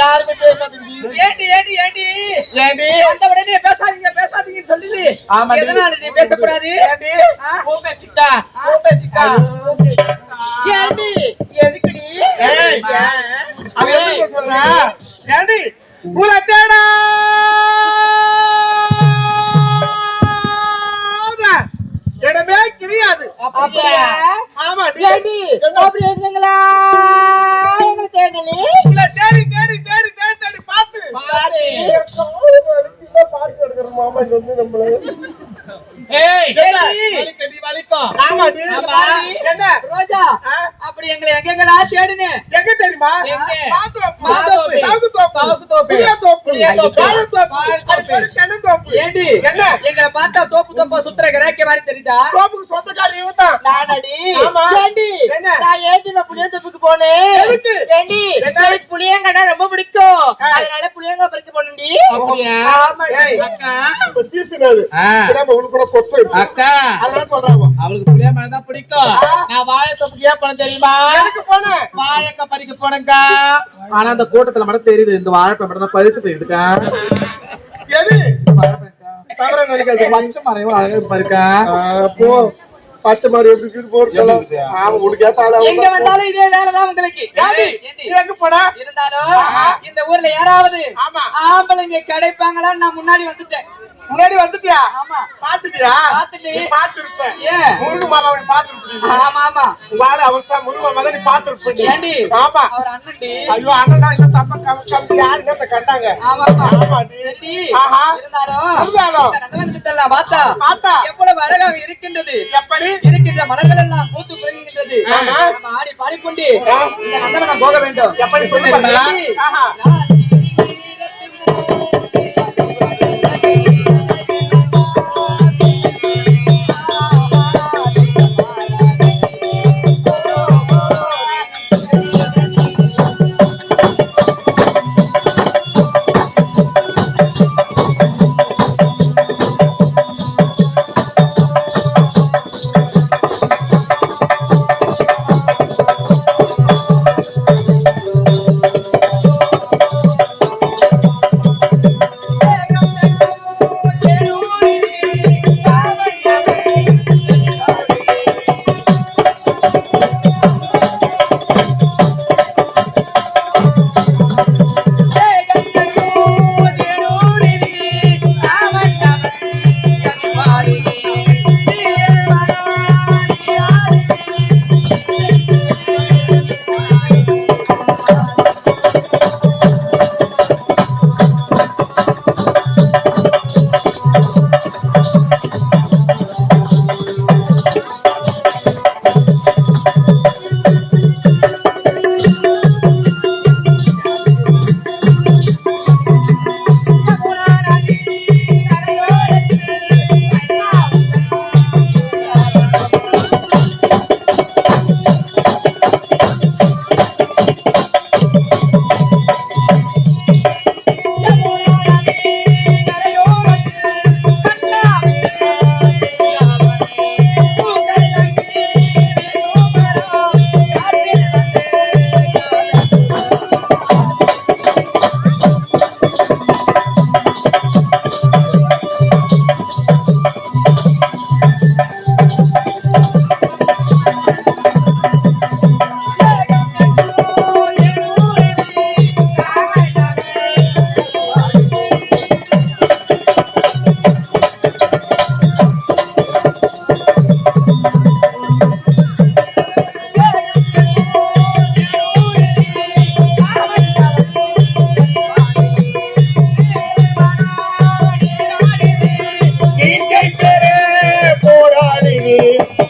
யாருமே பேசாதீங்க. ஏண்டி ஏண்டி ஏண்டி ஏண்டி அந்த உடனே பேசாதீங்க பேசாதீங்கன்னு சொல்லி ஆமா எதனால நீ பேசக்கூடாது? ஏண்டி ஓபேச்சிக்கா ஓபேச்சிக்கா ஏண்டி எதுக்குடி? ஏய் அவன் என்ன சொல்றா? ஏண்டி உலகடா இடமே கிடையாது. அப்படியே ஆமா ஏண்டி அப்படி எங்கங்களா எங்க தேடலி இல்ல தேடி தேடி தேடி தேடி தேடி பாத்து பாத்து பாத்து எடுக்கற மாமா வந்து நம்மள ஏய் வலிக்கடி வலிக்கோ ஆமா டி என்ன ரோஜா அப்படி எங்களை எங்கங்களா தேடுனே எங்க தெரியுமா? பாத்து பாத்து பாத்து தோப்பு தோப்பு புளிய தோப்பு பால் தோப்பு அது கண்ண தோப்பு. ஏண்டி என்ன எங்களை பார்த்தா தோப்பு தோப்பு சுத்துற கிராக்கே மாதிரி தெரியுதா? தோப்புக்கு சொந்தக்காரி இவதான் நானடி. ஆமா ஏண்டி நான் ஏந்தின புளிய தோப்புக்கு போனேன். எதுக்கு? ஏண்டி எனக்கு புளியங்கனா ரொம்ப பிடிக்கும், அதனால புளியங்க பறிக்க போனேன்டி. அப்படியே ஆமா அக்கா ஒரு சீசன் அது நம்ம உனக்கு கூட கொப்பு அக்கா அதெல்லாம் சொல்றாங்க. அவளுக்கு புளியங்க தான் பிடிக்கும். நான் வாழை தோப்புக்கு ஏன் போனேன் தெரியுமா? எதுக்கு போனேன்? வாழைக்க பறிக்க போனேங்க. ஆனா அந்த கூட்டத்துல மட்டும் தெரியுது இந்த வாழைப்பழம் மட்டும் தான் பழுத்து போயிருக்கா. எது தவற நினைக்காது. பச்சை மரம் அழகா பருக்கா போ பச்சை மரம் எப்படி போறோம். ஆமா உனக்கு ஏத்தாலும் எங்க வந்தாலும் இதே வேலைதான் உங்களுக்கு. எங்க போனா இருந்தாலும் இந்த ஊர்ல யாராவது ஆம்பளைங்க கிடைப்பாங்களா? நான் முன்னாடி வந்துட்டேன். முன்னாடி வந்துட்டியா? ஆமா பாத்துட்டியா? பாத்துட்டு பாத்துருப்ப. ஏன் முருகு மாமாவை பாத்துருப்பீங்க? ஆமா ஆமா வாழ அவர்தா முருகு மாமா நீ பாத்துருப்பீங்க. ஏண்டி ஆமா அவர் அண்ணன்டி. ஐயோ அண்ணனா இல்ல தப்ப கம்பி யாருங்க கண்டாங்க. ஆமா ஆமா டி ஆஹா இருந்தாலும் நந்தவனத்தெல்லாம் பார்த்தா பார்த்தா எவ்வளவு அழகாக இருக்கின்றது. எப்படி இருக்கின்ற மலர்கள் எல்லாம் பூத்து குலுங்குகின்றது. நம்ம ஆடி பாடிக்கொண்டு இந்த நந்தவனம் போக வேண்டும். எப்படி சொல்லு? ஆஹா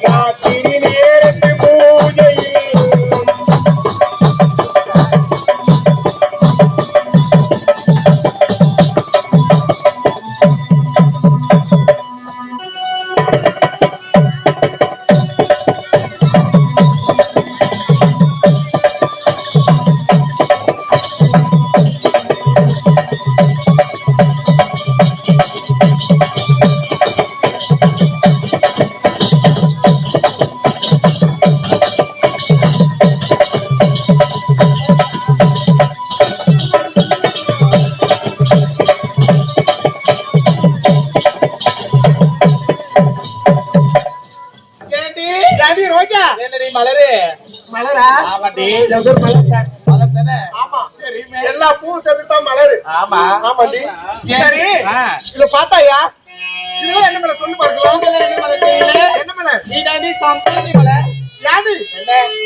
ராத்திரி நேரத்து பூஜையில் மலரு மலரா? ஆமாண்டி. மலர் மலர் தானே? ஆமா. எல்லா பூ சேர்த்துதான் மலரு. ஆமா ஆமாண்டி. சரி இத பாத்தாயா? இதெல்லாம் என்ன மலர் சொல்லு பார்க்கலாம். என்ன மலர் தெரியல? என்ன மலர்? இதாண்டி சம்பந்தி மலர். யாரு?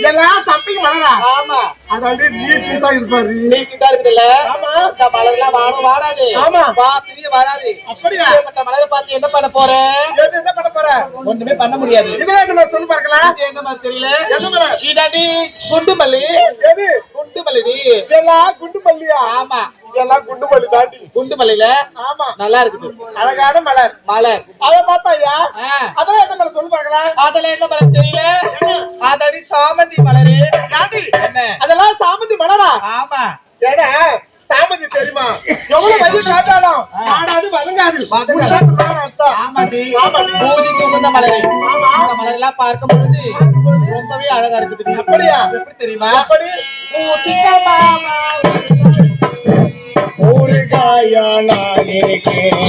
எல்லாம் சம்பிங் மலரா? ஆமா. அதாண்டி நீட்டா இருப்பாரு. நீட்டா இருக்குதுல்ல? ஆமா. இந்த மலர்லாம் வாடும் வாடாது. ஆமா. வாசனையே வராது. அப்படியா? இப்ப மலரை பார்த்து என்ன பண்ண போற? என்ன பண்ண போற? ஒண்ணுமே பண்ண முடியாது. இதெல்லாம் என்ன மலர் சொல்லு பார்க்கலாம். இது என்ன மலர் தெரியல? என்ன மலர்? இதாண்டி குண்டு மல்லி. எது? குண்டு மல்லி. இதெல்லாம் குண்டு மல்லியா? ஆமா. இதெல்லாம் குண்டு மல்லி தாண்டி. குண்டு மல்லியில ஆமா நல்லா இருக்குது. அழகான மலர். மலர். அத பாத்தாயா? அதெல்லாம் என்ன மலர் சொல்லு பார்க்கலாம். அதெல்லாம் என்ன மலர் தெரியல? அதடி சாமந்தி மலரு. யாண்டி? என்ன? அதெல்லாம் சாமந்தி மலரா? ஆமா. ஏடா சாமந்தி தெரியுமா? எவ்வளவு வயசு காட்டாலும் ஆடாது வதங்காது. ஆமாண்டி. பூஜைக்கு உகந்த மலரு. இந்த மலர் எல்லாம் பார்க்கும் பொழுது ரொம்பவே அழகா இருக்குது. அப்படியா? எப்படி தெரியுமா? அப்படி ஒரு காயா நான் இருக்கேன்.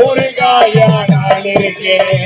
ஒரு காயா நான் இருக்கேன்.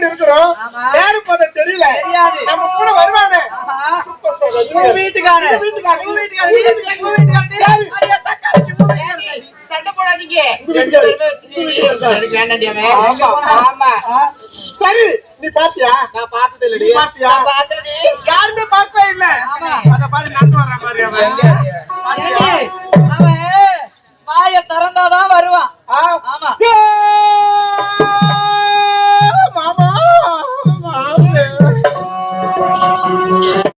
கொண்டு இருக்கிறோம் ஆமா. பேரு போத தெரியல தெரியாது. நம்ம கூட வருவானே ஆஹா. சூப்பர் ஸ்டார் உங்க வீட்டுக்காரர். உங்க வீட்டுக்காரர். உங்க வீட்டுக்காரர். உங்க வீட்டுக்காரர். ஐயா, சக்காரிக்கு உங்க வீட்டுக்காரர். சண்டை போடாதீங்க. ரெண்டு பேருமே வச்சுக்கீங்க. எனக்கு வேண்டாண்டி அவன். ஆமா. ஆமா. சரி நீ பாத்தியா நான் பார்த்தது இல்லடி. நீ பாத்தியா நான் பார்த்தேன்டி. யாருமே பார்க்கவே இல்ல ஆமா. அத பாரு நடந்து வர்ற மாதிரி அவன் ஏண்டி, அவன் வாயை திறந்தாதான் வருவான். ஆ. ஆமா. ஏய்!